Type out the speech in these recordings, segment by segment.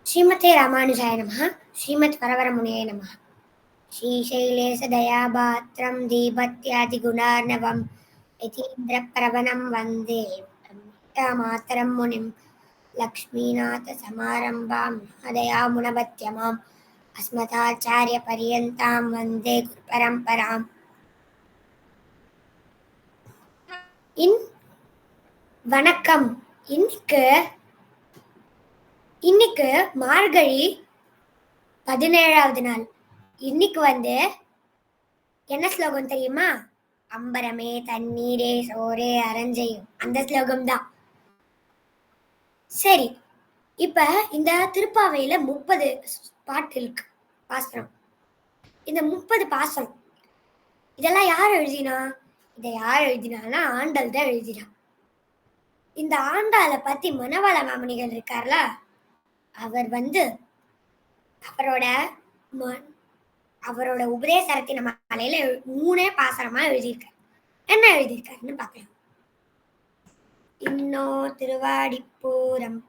ஸ்ரீமதே ராமானுஜாய நமः. ஸ்ரீமத் வரவரமுனியே நமः. ஸ்ரீசைலேசதயாபாத்திரம் தீபத்யாதிகுணார்ணவம் யதீந்திரப்பிரவணம் வந்தே மாதரம் முனிம் லக்ஷ்மீநாதசமாரம்பாம் நாதயாமுனமத்யமாம் அஸ்மதாச்சாரியபர்யந்தாம் வந்தே குருபரம்பராம். வணக்கம். இன்னைக்கு மார்கழி 17வது நாள். இன்னைக்கு என்ன ஸ்லோகம் தெரியுமா? அம்பரமே தண்ணீரே சோரே அரஞ்செய்யும் அந்த ஸ்லோகம் தான். சரி, இப்ப இந்த திருப்பாவையில 30 பாட்டு இருக்கு, பாசனம். இந்த 30 பாசனம் இதெல்லாம் யார் எழுதினா? யார் எழுதினான்னா ஆண்டாள் தான் எழுதினா. இந்த ஆண்டாளை பத்தி மணவாள மாமுனிகள் இருக்கார்ல, அவர் அவரோட உபதேசரத்தின மாலையில 3 பாசனமா எழுதியிருக்காரு. என்ன எழுதியிருக்காருன்னு பார்க்கலாம். இன்னோ திருவாடிப்பூரம்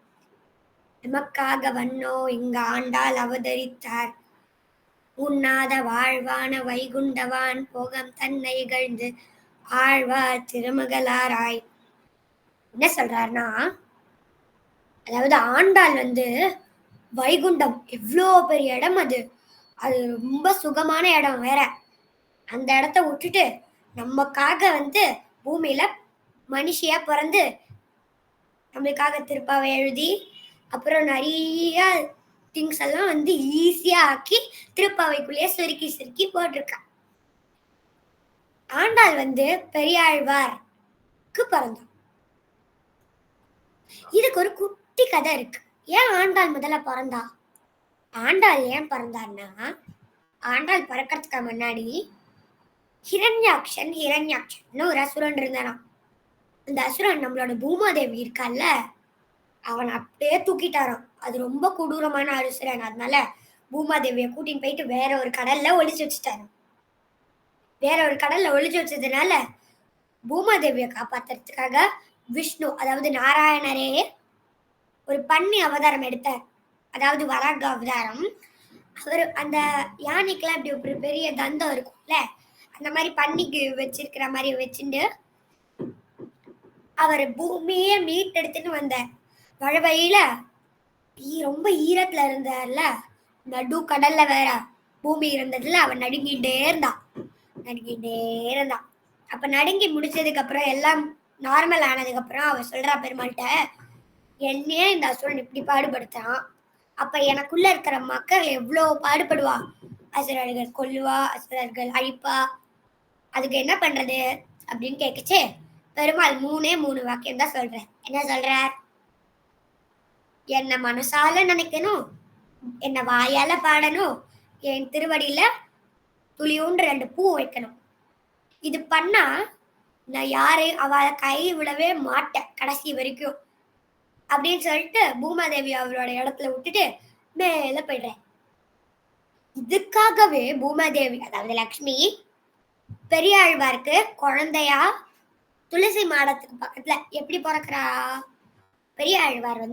நமக்காக வண்ணோ இங்க ஆண்டாள் அவதரித்தார். உண்ணாத வாழ்வான வைகுண்டவான் போகம் தன்னை இகழ்ந்து ஆழ்வார் திருமகளாராய். என்ன சொல்றாருன்னா, அதாவது ஆண்டாள் வைகுண்டம் எவ்வளோ பெரிய இடம், அது ரொம்ப சுகமான இடம் வேற. அந்த இடத்த விட்டுட்டு நமக்காக பூமியில மனுஷியா பிறந்து நம்மளுக்காக திருப்பாவை எழுதி அப்புறம் நிறைய திங்ஸ் எல்லாம் ஈஸியா ஆக்கி திருப்பாவைக்குள்ளேயே சுருக்கி சுருக்கி போட்டிருக்கா. ஆண்டாள் பெரியாழ்வார்க்கு பிறந்தான். இதுக்கு ஒரு குட்டி கதை இருக்கு. ஏன் ஆண்டாள் முதல்ல பிறந்தா? ஆண்டாள் ஏன் பிறந்தான்னா, ஆண்டாள் பிறக்கிறதுக்கு முன்னாடி ஹிரண்யாக்ஷன் ஒரு அசுரன் இருந்தானா. அந்த அசுரன் நம்மளோட பூமாதேவி இருக்கால, அவன் அப்படியே தூக்கிட்டாரான். அது ரொம்ப கொடூரமான அசுரன். அதனால பூமாதேவியை கூட்டின்னு போயிட்டு வேற ஒரு கடல்ல ஒளிச்சு வச்சுட்டாரு. வேற ஒரு கடல்ல ஒளிச்சு வச்சதுனால பூமாதேவியை காப்பாத்துறதுக்காக விஷ்ணு, அதாவது நாராயணரே, ஒரு பன்னி அவதாரம் எடுத்தார். அதாவது வராக அவதாரம். அவர் அந்த யானைக்கெல்லாம் இப்படி ஒரு பெரிய தந்தம் இருக்கும்ல, அந்த மாதிரி பன்னிக்கு வச்சிருக்கிற மாதிரி வச்சுட்டு அவர் பூமியே மீட்டெடுத்துன்னு வந்தார். வழியில ரொம்ப ஈரத்துல இருந்தார்ல, நடு கடல்ல வேற பூமி இருந்ததுல அவன் நடுங்கிட்டே இருந்தான். அப்ப நடுங்கி முடிச்சதுக்கு அப்புறம் எல்லாம் நார்மல் ஆனதுக்கு அப்புறம் அவ சொல்றா பெருமாள்கிட்ட, என்னையே இந்த அசுரன் இப்படி பாடுபடுத்தான், அப்ப எனக்குள்ள இருக்கிற மக்கள் எவ்வளவு பாடுபடுவா. அசுரர்கள் கொல்லுவா, அசுரர்கள் அழிப்பா, அதுக்கு என்ன பண்றது அப்படின்னு கேட்கச்சு. பெருமாள் 3 வாக்கியம் தான் சொல்றேன். என்ன சொல்றார்? என்ன மனசால நினைக்கணும், என்ன வாயால பாடணும், என் திருவடியில துளியூன்று 2 பூ வைக்கணும். இது பண்ணா நான் யாரையும் அவளை கை விடவே மாட்டேன் கடைசி வரைக்கும் அப்படின்னு சொல்லிட்டு பூமாதேவி அவரோட இடத்துல விட்டுட்டு மேல போயிடுறேன். இதுக்காகவே பூமாதேவி, அதாவது லக்ஷ்மி, பெரியாழ்வாருக்கு குழந்தையா துளசி மாடத்துக்கு பக்கத்துல எப்படி பிறக்கிறா? பெரியாழ்வார்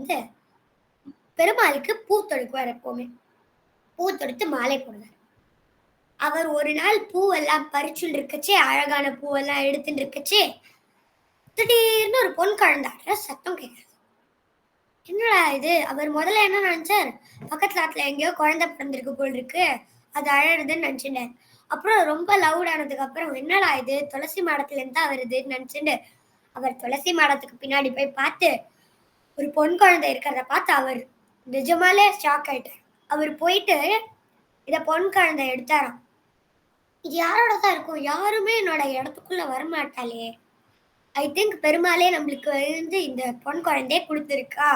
பெருமாளுக்கு பூ தொடுக்குவார். எப்பவுமே பூ தொடுத்து மாலை போடுவார். அவர் ஒரு நாள் பூவெல்லாம் பறிச்சுட்டு இருக்கச்சே, அழகான பூவெல்லாம் எடுத்துட்டு இருக்கச்சே, திடீர்னு ஒரு பொன் குழந்தாடுற சத்தம் கேட்குது. என்னடா இது? அவர் முதல்ல என்ன நினைச்சார், பக்கத்துல ஆத்துல எங்கேயோ குழந்தை பிறந்திருக்கு போல் இருக்கு, அது அழகுதுன்னு நினைச்சுட்டார். அப்புறம் ரொம்ப லவுட் ஆனதுக்கு அப்புறம் என்னடா இது, துளசி மாடத்துல இருந்தா வருதுன்னு நினைச்சுட்டு அவர் துளசி மாடத்துக்கு பின்னாடி போய் பார்த்து ஒரு பொன் குழந்தை இருக்கிறத பார்த்து அவர் நிஜமாலே ஷாக் ஆயிட்டார். அவர் போயிட்டு இத பொன் குழந்தை எடுத்தாராம். இது யாரோட தான் இருக்கும், யாருமே என்னோட இடத்துக்குள்ள வரமாட்டாளே, ஐ திங்க் பெருமாளே நம்மளுக்கு இந்த பொன் குழந்தைய கொடுத்துருக்கா,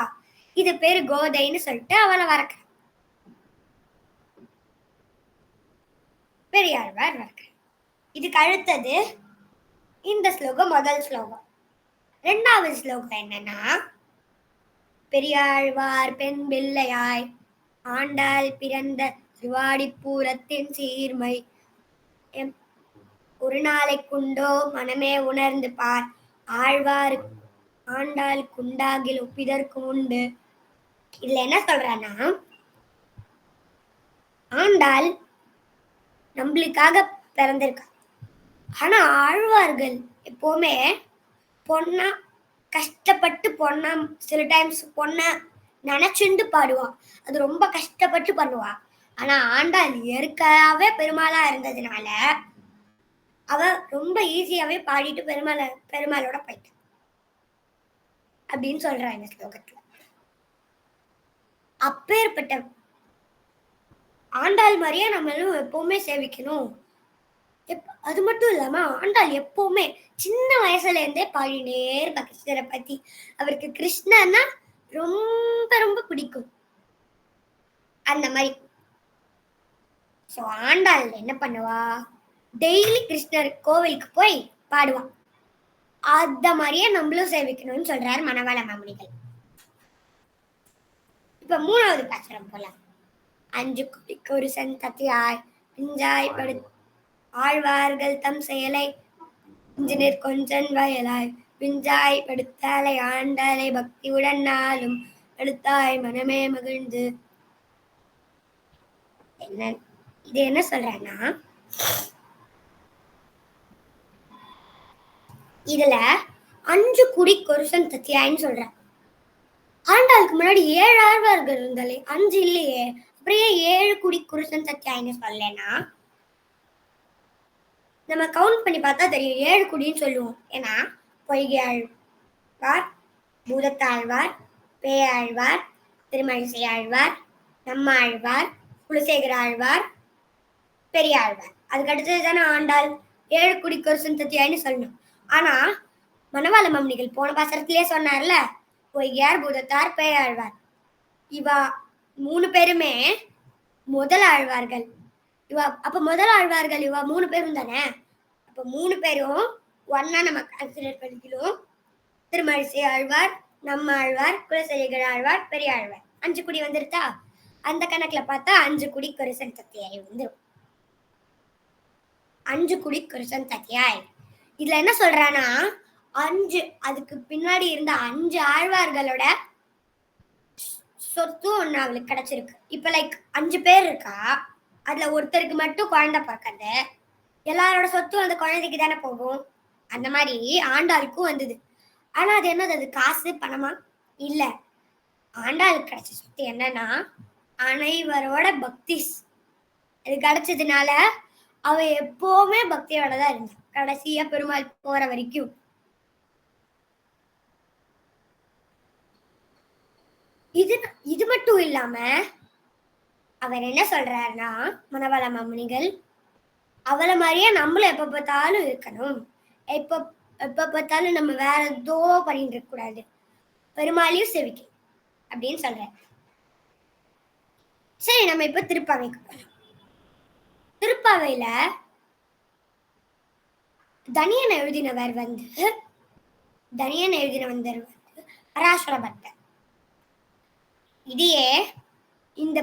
இது பேரு கோதைன்னு சொல்லிட்டு அவளை வரக்க பெரியாழ்வார் வரக்க. இதுக்கு அடுத்தது இந்த ஸ்லோகம் முதல் ஸ்லோகம். 2வது ஸ்லோகம் என்னன்னா, பெரியாழ்வார் பெண் பிள்ளையாய் ஆண்டாள் பிறந்த திருவாடிப்பூரத்தின் சீர்மை ஒரு நாளைக்குண்டோ மனமே உணர்ந்து பார், ஆழ்வார் ஆண்டாள் குண்டாகில் ஒப்பிதற்கு உண்டு. இதுல என்ன சொல்றான்னா, ஆண்டாள் நம்மளுக்காக பிறந்திருக்கா. ஆனா ஆழ்வார்கள் எப்பவுமே பொண்ணா கஷ்டப்பட்டு பொண்ணா சில டைம்ஸ் பொண்ண நினைச்சுண்டு பாடுவா. அது ரொம்ப கஷ்டப்பட்டு பண்ணுவா. ஆனா ஆண்டாள் இயற்கையாவே பெருமாளா இருந்ததுனால அவ ரொம்ப ஈஸியாவே பாடிட்டு பெருமாளோட போயிட்டா அப்படின்னு சொல்றா இந்த ஸ்லோகத்துல. அப்பேற்பட்ட ஆண்டாள் மாதிரியே நம்மளும் எப்பவுமே சேவிக்கணும். அது மட்டும் இல்லாம ஆண்டாள் எப்பவுமே சின்ன வயசுல இருந்தே பாடினே இருப்பா கிருஷ்ணரை பத்தி. அவருக்கு கிருஷ்ணர்னா ரொம்ப ரொம்ப பிடிக்கும். அந்த மாதிரி சோ ஆண்டாள் என்ன பண்ணுவா, டெய்லி கிருஷ்ணர் கோவிலுக்கு போய் பாடுவா. அத மாதிரியே நம்மளும் சேவிக்கணும்னு சொல்றாரு மணவாள மாமுனிகள். இப்ப 3வது பாசுரம் போலாம். அஞ்சு குடிக்கு ஒரு சந்ததியாய் பிஞ்சாய் படு ஆழ்வார்கள் தம் செயலை இன்ஜினியர் கொஞ்சன் வயலாய் பிஞ்சாய் படுத்தாலை ஆண்டாலை பக்தியுடன் நாளும் படுத்தாய் மனமே மகிழ்ந்து. என்ன இது என்ன சொல்றேன்னா, இதுல 5 குடிக்கு ஒரு சந்ததியாய்ன்னு சொல்றேன். ஆண்டாளுக்கு முன்னாடி 7 ஆழ்வார்கள் இருந்தாலே 5 இல்லையே, அப்படியே 7 குடிக்கு ஒரு சந்ததியாய்ன்னு சொல்லலைன்னா நம்ம கவுண்ட் பண்ணி பார்த்தா தெரியும் 7 குடின்னு சொல்லுவோம். ஏன்னா பொய்கை ஆழ்வார், பூதத்தாழ்வார், பேயாழ்வார், திருமழிசை ஆழ்வார், நம்மாழ்வார், குலசேகர ஆழ்வார், பெரிய ஆழ்வார். அதுக்கு அடுத்தது தானே ஆண்டாள். 7 குடிக்கு ஒரு சந்ததியாய்ன்னு சொல்லணும். ஆனா மணவாள மாமுனிகள் போன பாசரத்திலேயே சொன்னார்ல, பொய்கையார், பூதத்தார், பேயாழ்வார், இவா 3 பேருமே முதல் ஆழ்வார்கள். அப்ப முதல் ஆழ்வார்கள் இவா 3 பேரும் தானே. அப்ப 3 பேரும் ஒன்னா நம்ம கன்சிடர் பண்ணிக்கணும். திருமழிசை ஆழ்வார், நம்ம ஆழ்வார், குலசேகர ஆழ்வார், பெரிய ஆழ்வார், 5 குடி வந்துருத்தா. அந்த கணக்குல பார்த்தா 5 குடி கொரிசன் தத்தியாய் வந்துடும். 5 குடி கொரிசன் தத்தியாய். இதுல என்ன சொல்றானா, 5 அதுக்கு பின்னாடி இருந்த 5 ஆழ்வார்களோட சொத்தும் ஒண்ணு அவளுக்கு கிடைச்சிருக்கு. இப்ப லைக் 5 பேர் இருக்கா, அதுல ஒருத்தருக்கு மட்டும் குழந்தை பிறக்காது, எல்லாரோட சொத்தும் அந்த குழந்தைக்கு தானே போகும். அந்த மாதிரி ஆண்டாளுக்கும் வந்தது. ஆனா அது என்னது, அது காசு பணமா இல்ல. ஆண்டாளுக்கு கிடைச்ச சொத்து என்னன்னா அனைவரோட பக்தி. அது கிடைச்சதுனால அவ எப்பவுமே பக்தியோட தான் இருந்தா கடைசியா பெருமாள் போற வரைக்கும். இது மட்டும் இல்லாம அவர் என்ன சொல்றாருன்னா, மணவாள மாமுனிகள் அவளை மாதிரியே நம்மளும் எப்ப பார்த்தாலும் இருக்கணும். எப்ப எப்ப பார்த்தாலும் நம்ம வேற ஏதோ பண்ணிட்டு இருக்க கூடாது, பெருமாளையும் சேவிக்கணும் அப்படின்னு சொல்ற. சரி, நம்ம இப்ப திருப்பாவைக்கு போறோம். திருப்பாவையில தனியன் எழுதினவர் வந்து பராசர பட்டர். இதையே இந்த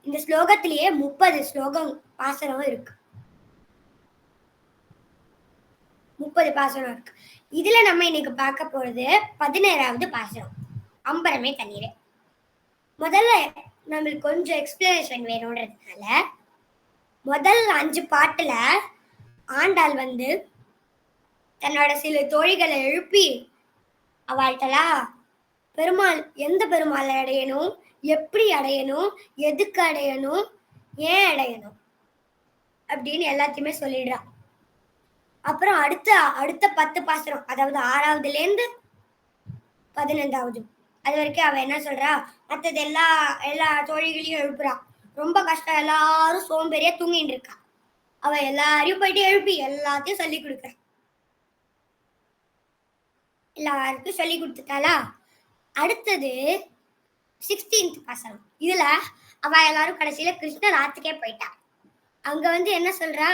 இந்த ஸ்லோகத்திலேயே 30 ஸ்லோகம் பாசனம் இருக்கு. 30 பாசனம் இருக்கு. இதுல நம்ம இன்னைக்கு பார்க்க போறது 17வது பாசனம், அம்பரமே தண்ணீர். முதல்ல நம்மளுக்கு கொஞ்சம் எக்ஸ்பிளனேஷன் வேணும்ன்றதுனால முதல் 5 பாட்டுல ஆண்டாள் வந்து தன்னோட சில தோழிகளை எழுப்பி அவள்கிட்டலாம் பெருமாள் எந்த பெருமாளை அடையணும், எப்படி அடையணும், எதுக்கு அடையணும், ஏன் அடையணும் அப்படின்னு எல்லாத்தையுமே சொல்லிடுறா. அப்புறம் அடுத்த 10 பாசனம், அதாவது 6வதுல இருந்து 15வது அது வரைக்கும் அவ என்ன சொல்றா, மற்றது எல்லா தோழிகளையும் எழுப்புறா. ரொம்ப கஷ்டம், எல்லாரும் சோம்பேறியா தூங்கிட்டு இருக்கா. அவ எல்லாரையும் போயிட்டு எழுப்பி எல்லாத்தையும் சொல்லி கொடுக்குறா. எல்லாருக்கும் சொல்லி கொடுத்துட்டாளா. அடுத்தது 16th பாசனம். இதுல அவ எல்லாரும் கடைசியில கிருஷ்ணர் ஆத்துக்கே போயிட்டா. அங்க வந்து என்ன சொல்றா,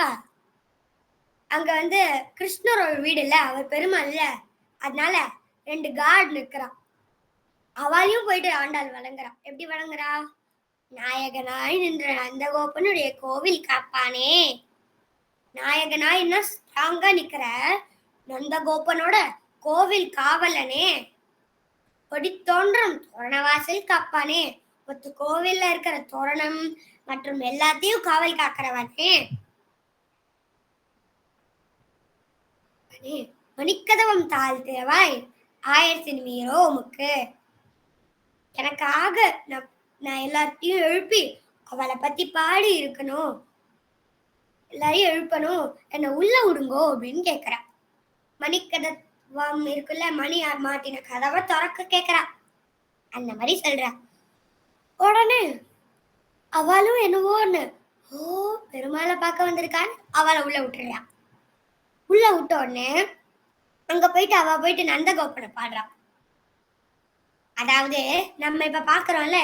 அங்க வந்து கிருஷ்ணரோட வீடு இல்ல, அவர் பெருமாள் இல்ல, அதனால 2 கார்டு நிக்கிறா. அவளையும் போயிட்டு ஆண்டாள் வழங்குறா. எப்படி வழங்குறா, நாயகனாய் நின்ற நந்தகோபனுடைய கோவில் காப்பானே. நாயகனாய் என்ன ஸ்ட்ராங்கா நிக்கிற நந்தகோபனோட கோவில் காவலனே. கொடி தோன்றும் தோரணவாசல் காப்பானே. மொத்த கோவில்ல இருக்கிற தோரணம் மற்றும் எல்லாத்தையும் காவல் காக்கிறவனே, மணிக்கதவம் தாழ்த்தியவாய் ஆயிரத்தின் மீறோ உமக்கு. எனக்காக நான் எல்லாத்தையும் எழுப்பி அவளை பத்தி பாடி இருக்கணும், எல்லாரையும் எழுப்பணும், என்ன உள்ள விடுங்கோ அப்படின்னு கேக்குறா. மணிக்கதவம் இருக்குல்ல, மணி மாட்டின கதவை திறக்க கேக்குறா. அந்த மாதிரி சொல்றா. உடனே அவளும் என்னவோன்னு, ஓ பெருமாளை பார்க்க வந்திருக்கான்னு அவளை உள்ள விட்டுறா. உள்ள விட்ட உடனே அங்க போயிட்டு அவ போயிட்டு நந்தகோபனை பாடுறா. அதாவது நம்ம இப்ப பாக்குறோம்ல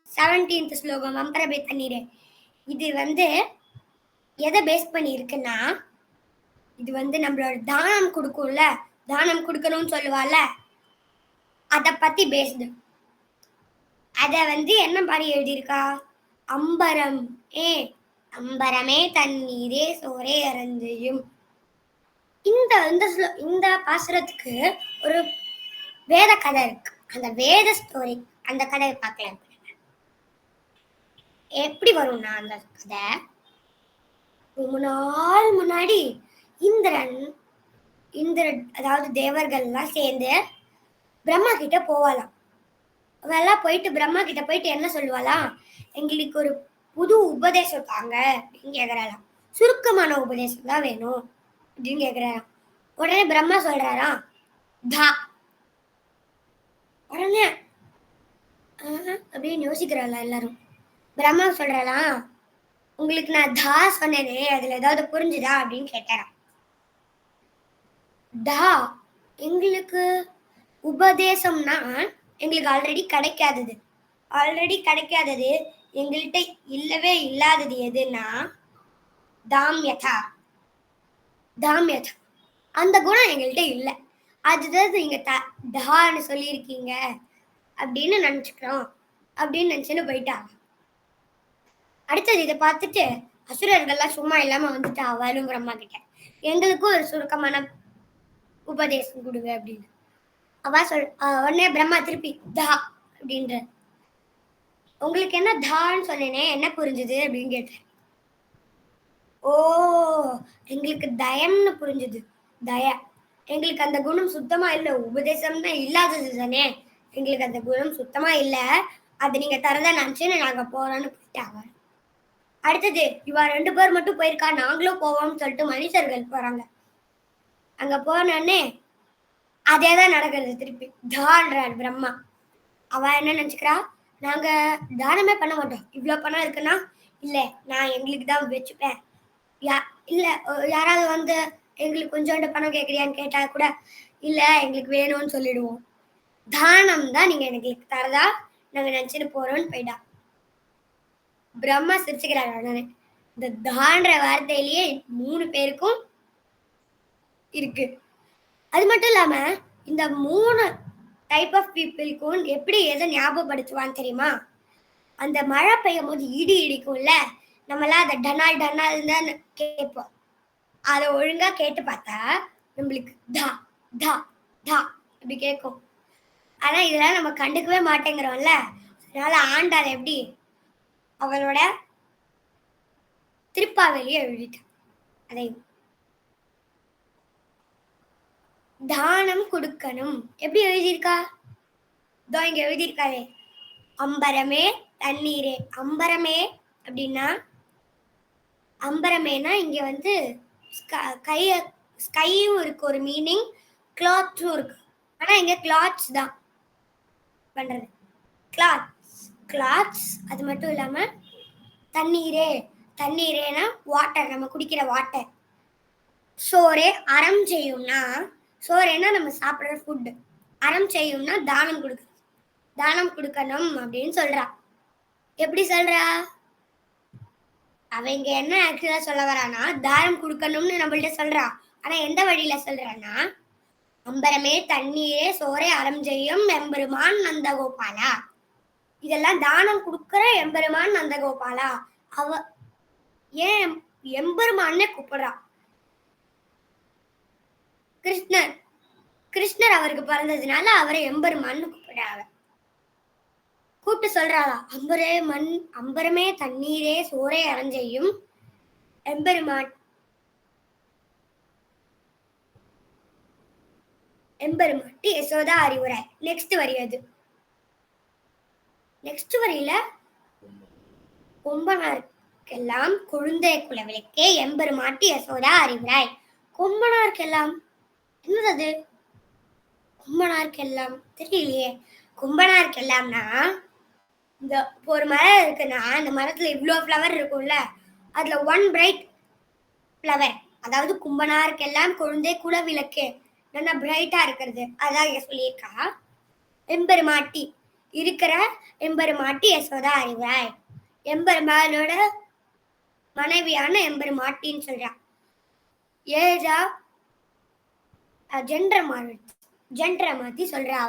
17th ஸ்லோகம் அம்பரபே தண்ணீரே, இது எதை பேஸ் பண்ணி இருக்குன்னா, இது நம்மளோட தானம் கொடுக்கும்ல, தானம் கொடுக்கணும்னு சொல்லுவாள்ல, அத பத்தி பேசுது. அத என்ன பாடி எழுதியிருக்கா, அம்பரம் ஏ அம்பரமே தண்ணீரே சோரே அரஞ்செய்யும். இந்த இந்த பாசுரத்துக்கு ஒரு வேத கதை இருக்கு. அந்த வேத ஸ்டோரி, அந்த கதையை பார்க்கலாம். எப்படி வரும்னா, அந்த கதை ரொம்ப நாள் முன்னாடி இந்திரன் அதாவது தேவர்கள் எல்லாம் சேர்ந்து பிரம்மா கிட்ட போவாளாம். அவெல்லாம் போயிட்டு பிரம்மா கிட்ட போயிட்டு என்ன சொல்லுவாளாம், எங்களுக்கு ஒரு புது உபதேசம் தாங்க அப்படின்னு கேக்குறாளாம். சுருக்கமான உபதேசம் தான் வேணும் அப்படின்னு கேக்குறாராம். உடனே பிரம்மா சொல்றாராம் தா. உடனே அப்படின்னு யோசிக்கிறாளா எல்லாரும். பிரம்மா சொல்றாளாம், உங்களுக்கு நான் தா சொன்னேனே, அதுல ஏதாவது புரிஞ்சுதா அப்படின்னு கேட்டாராம். தா எங்களுக்கு உபதேசம்னா எங்களுக்கு ஆல்ரெடி கிடைக்காதது எங்கள்கிட்ட இல்லவே இல்லாதது எதுன்னா தாம்யதா. அந்த குணம் எங்கள்கிட்ட இல்லை, அதுதான் நீங்க தான்னு சொல்லியிருக்கீங்க அப்படின்னு நினைச்சுக்கிறோம் அப்படின்னு நினைச்சுன்னு போயிட்டாங்க. அடுத்தது இதை பார்த்துட்டு அசுரர்கள்லாம் சும்மா இல்லாம வந்துட்டு அவளும் பிரம்மா கிட்ட, எங்களுக்கும் ஒரு சுருக்கமான உபதேசம் கொடுங்க அப்படின்னு. உடனே பிரம்மா திருப்பி தா அப்படின்ற, உங்களுக்கு என்ன தான்னு சொன்னேனே, என்ன புரிஞ்சுது அப்படின்னு கேட்டேன். ஓ எங்களுக்கு தயம்னு புரிஞ்சுது. தய எங்களுக்கு அந்த குணம் சுத்தமா இல்லை, உபதேசம்னா இல்லாதது தானே, எங்களுக்கு அந்த குணம் சுத்தமா இல்லை, அது நீங்க தரதா நினைச்சுன்னு நாங்க போறோம்னு போயிட்டாங்க. அடுத்தது இவா 2 பேர் மட்டும் போயிருக்கா, நாங்களும் போவோம்னு சொல்லிட்டு மனுஷர்கள் போறாங்க. அங்க போனோடனே அதேதான் நடக்கிறது. திருப்பி தான்றார் பிரம்மா. அவ என்ன நினைச்சுக்கிறா, நாங்க தானமே பண்ண மாட்டோம், இவ்வளவு பணம் இருக்குன்னா இல்ல நான் எங்களுக்கு தான் வச்சுப்பேன், இல்ல யாராவது எங்களுக்கு கொஞ்சோண்டு பணம் கேட்கறியான்னு கேட்டா கூட இல்ல எங்களுக்கு வேணும்னு சொல்லிடுவோம், தானம் தான் நீங்க எங்களுக்கு தரதா நாங்க நினைச்சுட்டு போறோம்னு போயிட்டா. பிரம்மா சிரிச்சுக்கிறார். உடனே இந்த தான்ற வார்த்தையிலேயே 3 பேருக்கும் இருக்கு. அது மட்டும் இல்லாம இந்த 3 டைப் ஆஃப் பீப்புளுக்கும் எப்படி எதை ஞாபகப்படுத்துவான்னு தெரியுமா, அந்த மழை பெய்யும் போது இடி இடிக்கும்ல, நம்மளாம் அதை டனால் டனால் தான் கேட்போம். அதை ஒழுங்கா கேட்டு பார்த்தா நம்மளுக்கு தா தா தா அப்படி கேட்கும். ஆனா இதெல்லாம் நம்ம கண்டுக்கவே மாட்டேங்கிறோம்ல. அதனால ஆண்டாள் எப்படி அவளோட திருப்பாவளியை எழுதிட்டான். அதை தானம் கொடுக்கணும் எப்படி எழுதியிருக்கா, இதோ இங்க எழுதியிருக்காளே, அம்பரமே தண்ணீரே. அம்பரமே அப்படின்னா, அம்பரமேனா இங்க ஸ்கையும் இருக்கு ஒரு மீனிங், கிளாத்தும் இருக்கு. ஆனா இங்க கிளாத்ஸ் தான் பண்றது, கிளாத்ஸ். அது மட்டும் இல்லாம தண்ணீரேனா வாட்டர், நம்ம குடிக்கிற வாட்டர். சோரே அறம் செய்யும்னா, சோரேனா நம்ம சாப்பிடுற ஃபுட், அறம் செய்யும்னா தானம் கொடுக்கணும் அப்படின்னு சொல்றா. எப்படி சொல்றா, அவங்க என்ன ஆக்சுவலா சொல்ல வரானா, தானம் கொடுக்கணும்னு நம்மள்ட்ட சொல்றா. ஆனா எந்த வழியில சொல்றான்னா, அம்பரமே தண்ணீரே சோரே அறம் செய்யும் எம்பெருமான் நந்தகோபாலா. இதெல்லாம் தானம் கொடுக்கிற எம்பெருமான் நந்தகோபாலா. அவ ஏன் எம்பெருமான்னு கூப்பிடுறா. கிருஷ்ணர் அவருக்கு பிறந்ததுனால அவரை எம்பெருமான்னு கூப்பிடுறாங்க. கூப்பிட்டு சொல்றாளா, அம்பரமே தண்ணீரே சோரை அறஞ்செய்யும் எம்பெருமாட்டி யசோதா அறிவுரை. நெக்ஸ்ட் வரி அது. நெக்ஸ்ட் வரியில கொம்பனார்க்கெல்லாம் குழுந்தை குலவிளக்கே எம்பெருமாட்டி யசோதா அறிவுராய். கொம்பனார்க்கெல்லாம் என்னது? கொம்பனார்க்கெல்லாம் தெரியலையே. கொம்பனார்க்கெல்லாம்னா இந்த ஒரு மரம் இருக்குன்னா அந்த மரத்துல இவ்ளோ ஃப்ளவர் இருக்கும்ல, அதுல ஒன் பிரைட் ஃப்ளவர், அதாவது கும்பனாருக்கெல்லாம் குழந்தை குலவிளக்கு, நல்லா பிரைட்டா இருக்கிறது, அதான் இங்க சொல்லியிருக்கா. எம்பெருமாட்டி இருக்கிற எம்பெருமாட்டி யசோதா அறிவாய். எம்பெருமானோட மனைவியான எம்பெருமாட்டின்னு சொல்றா. ஏஜா ஜெண்டரை மாத்தி சொல்றா.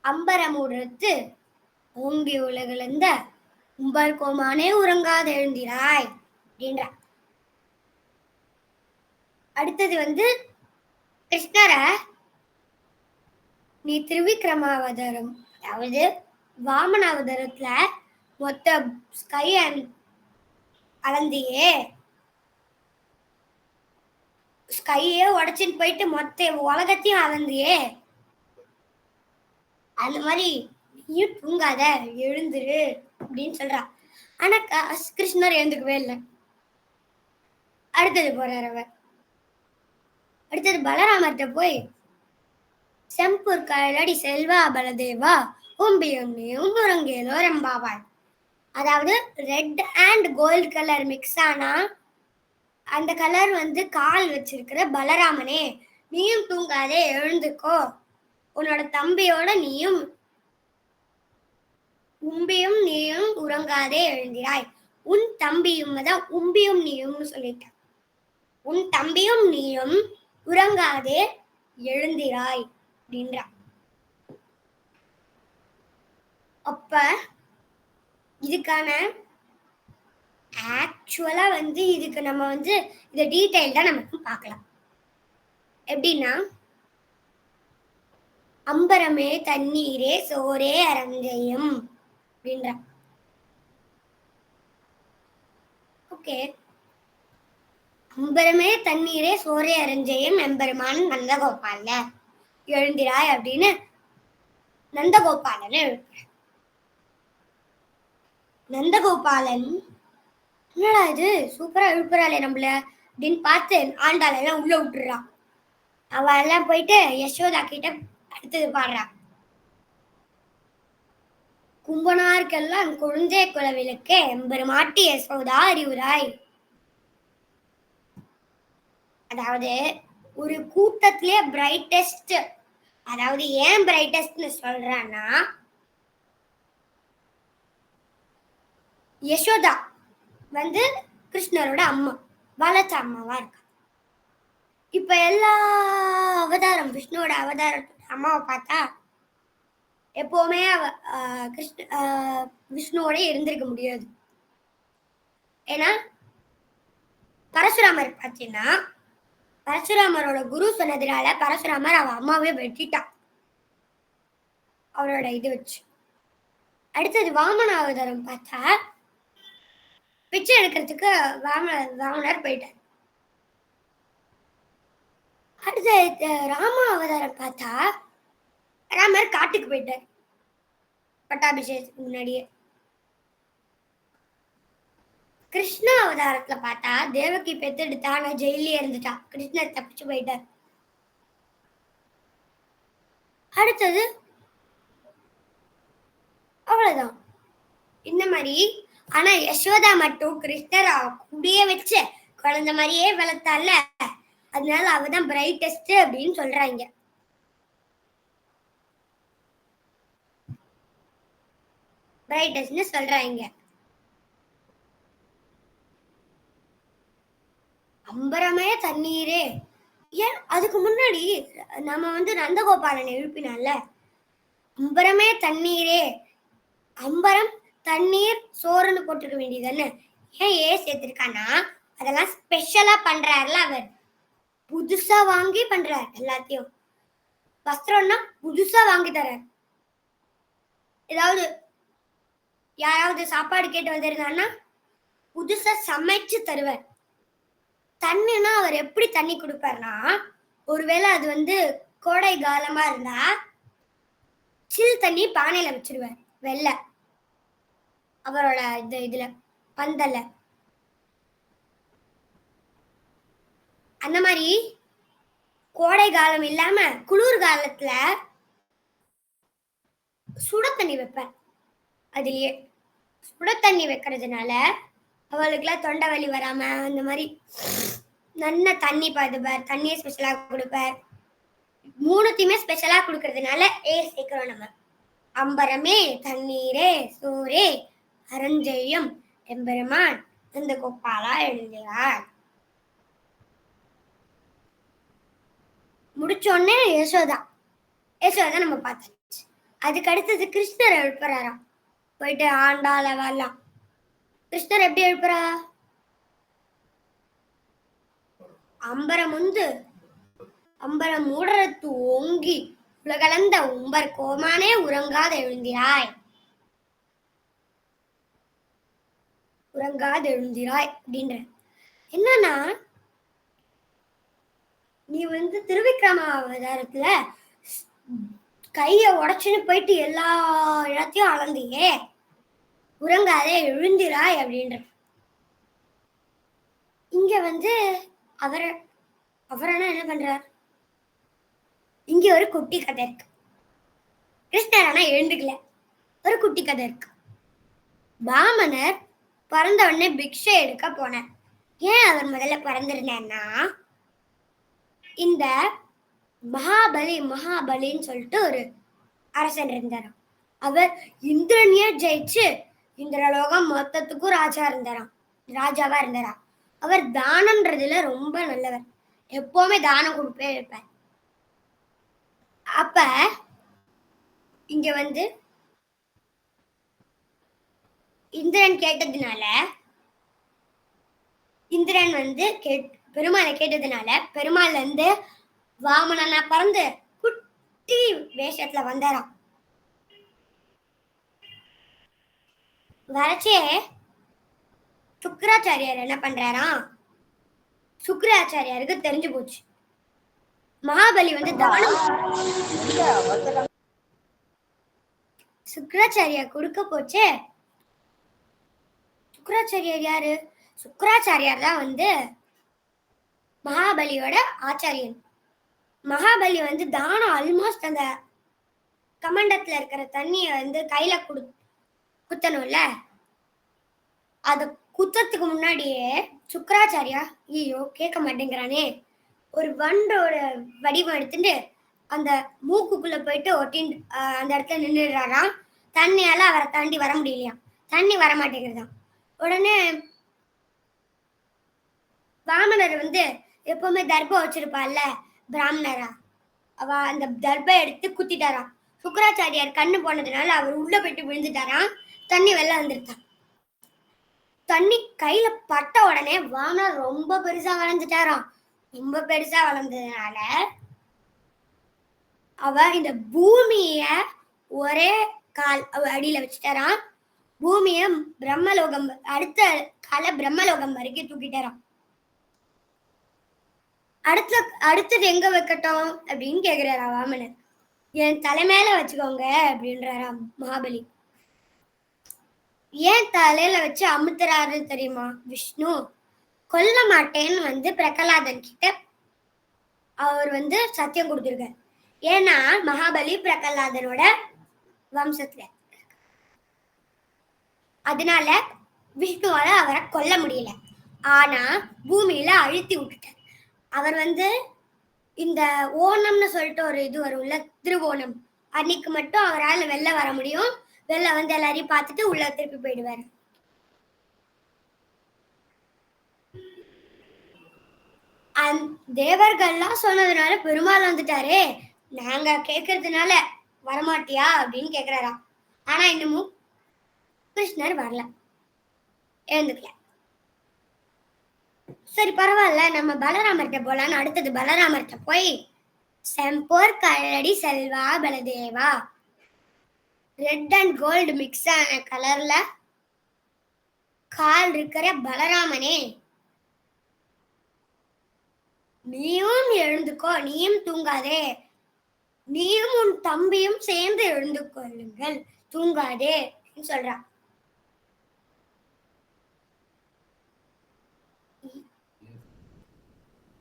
அம்பரமுடுத்து ஓங்கி உலகிழந்த உம்பர் கோமானே உறங்காத எழுந்திராய் அப்படின்ற. அடுத்தது வந்து கிருஷ்ணர நீ திருவிக்ரமாவதாரம், அதாவது வாமனாவதாரத்துல மொத்த ஸ்கை அளந்தியே, ஸ்கையே உடைச்சிட்டு போயிட்டு மொத்த உலகத்தையும் அளந்தியே, அந்த மாதிரி நீயும் தூங்காத, எழுந்துரு அப்படின்னு சொல்றா. ஆனா கிருஷ்ணர் எழுந்துக்கவே இல்லை. அடுத்தது போறார் அவர். அடுத்தது பலராமர்கிட்ட போய் செம்பூர் கழடி செல்வா பலதேவா உம்பியும் நீயும் உறங்கேலோ ரெம்பாவாய். அதாவது red and gold colour mix ஆனா அந்த கலர் வந்து கால் வச்சிருக்கிற பலராமனே, நீயும் தூங்காதே, எழுந்துக்கோ, உன்னோட தம்பியோட நீயும் உம்பியும் நீயும் உறங்காதே எழுந்திராய். உன் தம்பியும் தான் உம்பியும் நீயும்னு சொல்லிட்ட. உன் தம்பியும் நீயும் உறங்காதே எழுந்திராய் அப்படின்றா. அப்ப இதுக்கான ஆக்சுவலா வந்து இதுக்கு நம்ம வந்து இத டீடைல்டா நமக்கு பார்க்கலாம். எப்படின்னா, அம்பரமே தண்ணீரே சோரே அரஞ்செய்யும் அப்படின்ற. ஓகே, அம்பரமே தண்ணீரே சோரே அரஞ்செய்யும் எம்பெருமான் நந்தகோபால எழுந்திராய் அப்படின்னு நந்தகோபாலன் எழுப்புற. நந்தகோபாலன் என்னடா இது சூப்பரா எழுப்புறாளே நம்மள அப்படின்னு பார்த்து ஆண்டாள் எல்லாம் உள்ள விட்டுறான். அவ எல்லாம் போயிட்டு யசோதா கிட்ட அடுத்தது பாடுறா. கும்பனார்க்கெல்லாம் குழந்தை குலவிளக்கே எம்பெருமாட்டி யசோதா அறிவுராய். அதாவது ஒரு கூட்டத்திலே பிரைட்டஸ்ட், அதாவது ஏன் பிரைட்டஸ்ட்னு சொல்றான்னா, யசோதா வந்து கிருஷ்ணரோட அம்மா, வளர்த்த அம்மாவா இருக்கா. இப்ப எல்லா அவதாரம் விஷ்ணுவோட அவதாரத்தோட அம்மாவை பார்த்தா எப்பவுமே அவ விஷ்ணுவோட இருந்திருக்க முடியாது. ஏன்னா பரசுராமர் பார்த்தீங்கன்னா, பரசுராமரோட குரு சொன்னதுனால பரசுராமர் அவ அம்மாவே வெட்டிட்டான் அவரோட இது வச்சு. அடுத்தது வாமன அவதாரம் பார்த்தா பிச்சை எடுக்கிறதுக்கு வாமனர் போயிட்டார். அடுத்த ராம அவதாரம் பார்த்தா ராமர் காட்டுக்கு போயிட்டார் பட்டாபிஷேகத்துக்கு முன்னாடியே. கிருஷ்ண அவதாரத்துல பார்த்தா தேவகி பெத்தெடுத்தா, ஆனா ஜெயிலே இருந்துட்டா, கிருஷ்ணர் தப்பிச்சு போயிட்டார். அடுத்தது அவ்வளவுதான் இந்த மாதிரி. ஆனா யசோதா மட்டும் கிருஷ்ணர் கூடிய வச்சு குழந்தை மாதிரியே வளர்த்தால, அதனால அவதான் பிரைட்டஸ்ட் அப்படின்னு சொல்றாங்க. பிரைட்டஸ்ட்னு சொல்றாங்க. அம்பரமே தண்ணீரே, ஏன் அதுக்கு முன்னாடி நம்ம வந்து நந்தகோபாலனை எழுப்பினால, அம்பரமே தண்ணீரே, அம்பரம் தண்ணீர் சோறுன்னு போட்டிருக்க வேண்டியதுன்னு ஏன் சேர்த்திருக்கானா, அதெல்லாம் ஸ்பெஷலா பண்றாருல அவர், புதுசா வாங்கி பண்றார். எல்லாத்தையும் வஸ்திரம்னா புதுசா வாங்கி தரார். ஏதாவது யாராவது சாப்பாடு கேட்டு வந்திருந்தாங்கன்னா புதுசா சமைச்சு தருவார். தண்ணினா அவர் எப்படி தண்ணி குடுப்பார்னா, ஒருவேளை அது வந்து கோடை காலமா இருந்தா, சில் தண்ணி பானையில வச்சுருவார். வெள்ள. அவரோட இதுல பந்தல்ல. அந்த மாரி கோடை காலம் இல்லாம குளிர் காலத்துல சுட தண்ணி வைப்பார். அதுலயே. சுட தண்ணி வைக்கிறதுனால அவளுக்குலாம் தொண்டை வலி வராம அந்த மாதிரி நல்ல தண்ணி பாதுபார், தண்ணியை ஸ்பெஷலா கொடுப்பார். மூணுத்தையுமே ஸ்பெஷலா கொடுக்கறதுனால ஏ சேர்க்கிறோம் நம்ம. அம்பரமே தண்ணீரே சோரே அரஞ்செய்யும் எம்பெருமான் இந்த கோப்பாலா எழுதுகிறார். முடிச்சோடனே யசோதா நம்ம பார்த்தாச்சு. அதுக்கு அடுத்தது கிருஷ்ணர் எழுப்புறாராம். போயிட்டு ஆண்டாள வரலாம். கிருஷ்ணர் எப்படி எழுப்புறா? அம்பரம் உந்து அம்பரம் மூடரத்து ஓங்கி உலகளந்த உம்பர் கோமானே உறங்காத எழுந்திராய் அப்படின்ற. என்னன்னா, நீ வந்து திருவிக்ரம அவதாரத்துல கைய உடைச்சுன்னு போயிட்டு எல்லா இடத்தையும் அளந்தியே, உறங்காதே எழுந்திராய் அப்படின்ற. இங்க வந்து அவரான என்ன பண்றார்? இங்க ஒரு குட்டி கதை இருக்கு. கிருஷ்ணர் ஆனா எழுந்துக்கல. ஒரு குட்டி கதை இருக்கு. பாமனர் பிறந்த உடனே பிக்ஷை எடுக்க போனார். ஏன் அவர் முதல்ல பிறந்திருந்தேன்னா, இந்த மகாபலின்னு சொல்லிட்டு ஒரு அரசன் இருந்தாராம். அவர் இந்திரனையே ஜெயிச்சு இந்திரலோகம் மொத்தத்துக்கும் ராஜாவா இருந்தாராம். அவர் தானம்ன்றதுல ரொம்ப நல்லவர். எப்பவுமே தானம் கொடுப்பே இருப்பார். அப்ப இங்க வந்து இந்திரன் கேட்டதுனால இந்திரன் வந்து பெருமாளை கேட்டதுனால பெருமாள் வந்து வாமனனா பறந்து குட்டி வேஷத்துல வந்தாராம். வரச்சே சுக்கராச்சாரியார் என்ன பண்றாராம்? சுக்கராச்சாரியாருக்கு தெரிஞ்சு போச்சு மகாபலி வந்து தானம் சுக்கராச்சாரியார் கொடுக்க போச்சே. சுக்கராச்சாரியார் யாரு? சுக்கராச்சாரியார் தான் வந்து மகாபலியோட ஆச்சாரியன். மகாபலி வந்து தானம் ஆல்மோஸ்ட் அந்த கமண்டத்துல இருக்கிற தண்ணிய வந்து கையில குத்தணும்ல, அத குத்தத்துக்கு முன்னாடியே சுக்கராச்சாரியா ஐயோ கேட்க மாட்டேங்கிறானே, ஒரு வண்டோட வடிவம் எடுத்துட்டு அந்த மூக்குக்குள்ள போயிட்டு ஒட்டின் அந்த இடத்துல நின்றுடுறாராம். தண்ணியால அவரை தாண்டி வர முடியலையா, தண்ணி வர மாட்டேங்கிறதாம். உடனே வாமனர் வந்து எப்பவுமே தர்பம் வச்சிருப்பாள்ல பிராமணரா, அவ அந்த தர்பை எடுத்து குத்திட்டாராம். சுக்கராச்சாரியார் கண்ணு போனதுனால அவர் உள்ள போயிட்டு விழுந்துட்டாராம். தண்ணி வெளில வந்துருத்தான். தண்ணி கையில பட்ட உடனே வாமனர் ரொம்ப பெருசா வளர்ந்துட்டாராம். ரொம்ப பெருசா வளர்ந்ததுனால அவ இந்த பூமிய ஒரே கால் அடியில வச்சுட்டாராம். பூமிய பிரம்மலோகம் அடுத்த கால பிரம்மலோகம் வரைக்கும் தூக்கிட்டாராம். அடுத்தது எங்க வைக்கட்டும் அப்படின்னு கேக்குறாரா வாமனர். என் தலைமையில வச்சுக்கோங்க அப்படின்றாராம் மகாபலி. ஏன் தலையில வச்சு அமுத்துறாரு தெரியுமா? விஷ்ணு கொல்ல மாட்டேன்னு வந்து பிரகலாதன் கிட்ட அவர் வந்து சத்தியம் கொடுத்திருக்கார். ஏன்னா மகாபலி பிரகலாதனோட வம்சத்துல, அதனால விஷ்ணுவால அவரை கொல்ல முடியல. ஆனா பூமியில அழுத்தி விட்டுட்டார். அவர் வந்து இந்த ஓணம்னு சொல்லிட்டு ஒரு இது வரும்ல, திருவோணம், அன்னைக்கு மட்டும் அவரால் வெளில வர முடியும். வெளில வந்து எல்லாரையும் பார்த்துட்டு உள்ள திருப்பி போயிடுவாரு. தேவர்கள்லாம் சொன்னதுனால பெருமாள் வந்துட்டாரே, நாங்க கேட்கறதுனால வரமாட்டியா அப்படின்னு கேக்குறாரா. ஆனா இன்னமும் கிருஷ்ணர் வரல, எழுந்துக்கல. சரி பரவாயில்ல, நம்ம பலராமர்கிட்ட போலான்னு அடுத்தது பலராமர்கிட்ட போய் செம்போர் கழடி செல்வா பலதேவா ரெட் அண்ட் கோல்டு மிக்ஸ் ஆன கலர்ல கால் இருக்கிற பலராமனே, நீயும் எழுந்துக்கோ, நீயும் தூங்காதே, நீயும் உன் தம்பியும் சேர்ந்து எழுந்து கொள்ளுங்கள், தூங்காதே சொல்றா.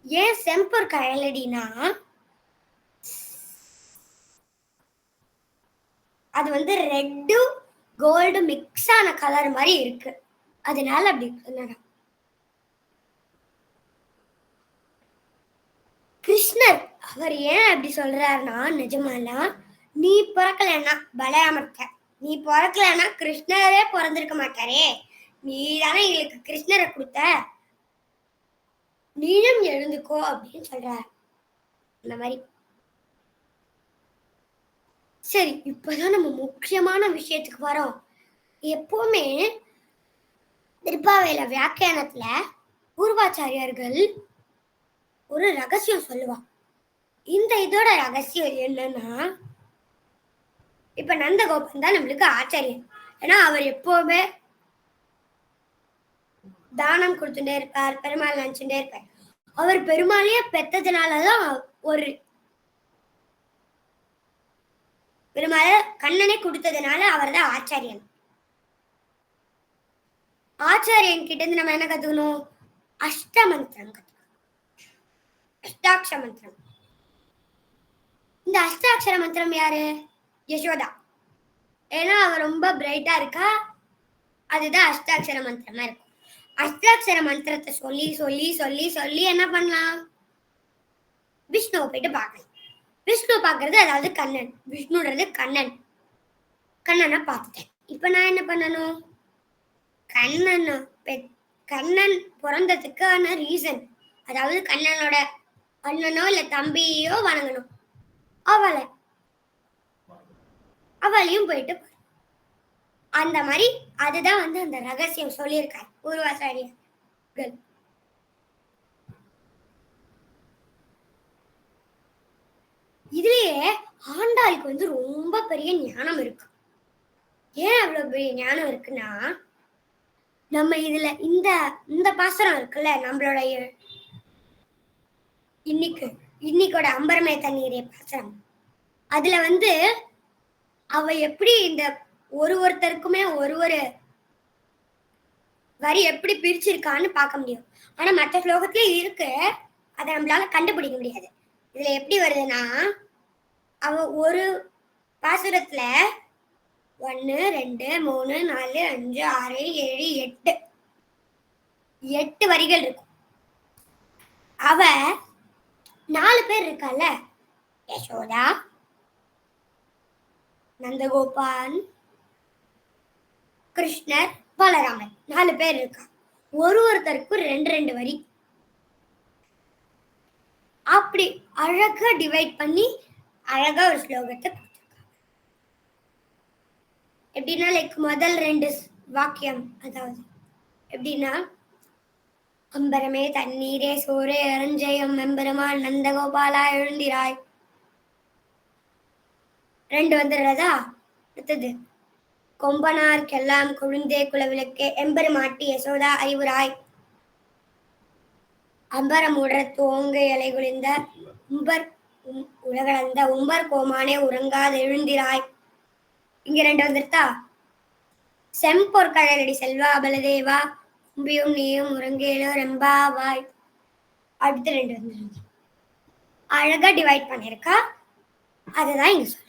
ஏன் செம்பொர் கழலடினா அது வந்து ரெட்டு கோல்டு மிக்ஸ் ஆன கலர் மாதிரி இருக்கு, அதனால அப்படி சொன்னா. கிருஷ்ணர் அவர் ஏன் அப்படி சொல்றாருன்னா, நிஜமாலாம் நீ பிறக்கலன்னா பலராமர்க்க, நீ பிறக்கலன்னா கிருஷ்ணரே பிறந்திருக்க மாட்டாரே, நீ தானே எங்களுக்கு கிருஷ்ணரை கொடுத்த, நீயும் எழுந்துக்கோ அப்படின்னு சொல்றாரு. அந்த மாதிரி. சரி, இப்பதான் நம்ம முக்கியமான விஷயத்துக்கு வரோம். எப்பவுமே திருப்பாவையில வியாக்கியானத்துல பூர்வாச்சாரியார்கள் ஒரு ரகசியம் சொல்லுவா. இந்த இதோட ரகசியம் என்னன்னா, இப்ப நந்தகோபன் தான் நம்மளுக்கு ஆச்சாரியன். ஏன்னா அவர் எப்பவுமே தானம் கொடுத்துட்டே இருப்பார், பெருமாள் நினைச்சுட்டே இருப்பார். அவர் பெருமாளையே பெத்ததுனாலதான் ஒரு பெருமாள கண்ணனை கொடுத்ததுனால அவர் தான் ஆச்சாரியன். ஆச்சாரியன் கிட்ட இருந்து நம்ம என்ன கத்துக்கணும்? அஷ்டமந்திரம் கத்துக்கணும், அஷ்டாட்சர மந்திரம். இந்த அஷ்டாட்சர மந்திரம் யாரு? யசோதா. ஏன்னா அவ ரொம்ப பிரைட்டா இருக்கா, அதுதான் அஷ்டாட்சர மந்திரமா இருக்கும். அஷ்டாட்சர மந்திரத்தை சொல்லி சொல்லி சொல்லி சொல்லி என்ன பண்ணலாம்? விஷ்ணுவை போயிட்டு பார்க்கலாம். விஷ்ணு பார்க்கறது அதாவது கண்ணன், விஷ்ணுன்றது கண்ணன். கண்ணனை பார்த்துட்டேன். இப்ப நான் என்ன பண்ணணும்? கண்ணன் பிறந்ததுக்கான ரீசன், அதாவது கண்ணனோட அண்ணனோ இல்ல தம்பியோ வணங்கணும். அவளையும் போயிட்டு அந்த மாதிரி. அதுதான் வந்து அந்த ரகசியம் சொல்லியிருக்காரு பூர்வாச்சாரியர்கள். இதுலயே ஆண்டாளுக்கு வந்து ரொம்ப பெரிய ஞானம் இருக்கு. ஏன் அவ்வளவு பெரிய ஞானம் இருக்குன்னா, நம்ம இதுல இந்த இந்த பாசுரம் இருக்குல்ல, நம்மளோட இன்னைக்கோட அம்பரமே தண்ணீரே பாசுரம், அதுல வந்து அவ எப்படி இந்த ஒருத்தருக்குமே ஒரு வரி எப்படி பிரிச்சிருக்கான்னு பார்க்க முடியும். ஆனா மற்ற ஸ்லோகத்திலே இருக்கு, அதை நம்மளால கண்டுபிடிக்க முடியாது. இதுல எப்படி வருதுன்னா, அவ ஒரு பாசுரத்துல 1 2 3 4 5 6 7 8 வரிகள் இருக்கும். அவ 4 பேர் இருக்கால, யசோதா, நந்தகோபால், கிருஷ்ணர், பலராமன், 4 பேர் இருக்கா. ஒருத்தருக்கும் 2 வரி. அப்படி அழகா டிவைட் பண்ணி அழகா ஒரு ஸ்லோகத்தை கொடுத்திருக்காங்க. எப்படின்னா, லைக் முதல் 2 வாக்கியம், அதாவது எப்படின்னா, அம்பரமே தண்ணீரே சோரே அரஞ்சயம் எம்பெருமான் நந்தகோபாலா எழுந்திராய். 2 வந்துடுறதா? அடுத்தது, கொம்பனார்க்கெல்லாம் கொழுந்தே குலவிளக்கே எம்பெருமாட்டி யசோதா அறிவுராய். அம்பரமுட தோங்க இலை குளிந்த உம்பர் உலகளந்த உம்பர் கோமானே உறங்காது எழுந்திராய். இங்க 2 வந்துருத்தா? செம்பொர் கழலடி செல்வா பலதேவா கும்பியும் நீயும் உறங்கேலோ ரெம்பாவாய். அடுத்து 2 வந்துருக்கு. அழகா டிவைட் பண்ணிருக்கா, அதுதான் இங்க சொல்றேன்.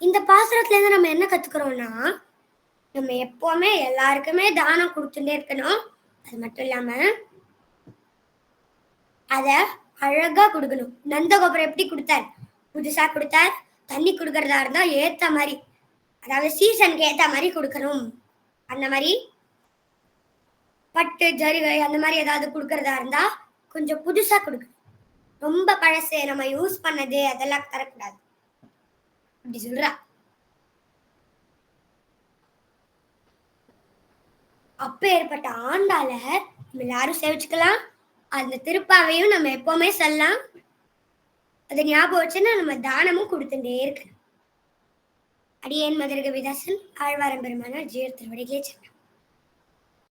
இந்த பாசுரத்துல இருந்து நம்ம என்ன கத்துக்கிறோம்னா, நம்ம எப்பவுமே எல்லாருக்குமே தானம் கொடுத்துட்டே இருக்கணும். அது மட்டும் இல்லாம அத அழகா கொடுக்கணும். நந்தகோபுரம் எப்படி கொடுத்தார்? புதுசா கொடுத்தார். தண்ணி கொடுக்கறதா இருந்தா ஏத்த மாதிரி, அதாவது சீசனுக்கு ஏத்த மாதிரி கொடுக்கணும். அந்த மாதிரி பட்டு ஜரிகை அந்த மாதிரி ஏதாவது கொடுக்கறதா இருந்தா கொஞ்சம் புதுசா கொடுக்கணும். ரொம்ப பழசு நம்ம யூஸ் பண்ணது அதெல்லாம் தரக்கூடாது அப்படி சொல்றா. அப்ப ஏற்பட்ட ஆண்டால நம்ம எல்லாரும் சேவிச்சுக்கலாம். அந்த திருப்பாவையும் நம்ம எப்பவுமே சொல்லலாம். அதை ஞாபகம் வச்சுன்னா நம்ம தானமும் கொடுத்துட்டே இருக்கணும். அடியேன் மதுர கவிதாசன் ஆழ்வாரம் பெருமானார் ஜீயர் திருவடிகளே சரணம்.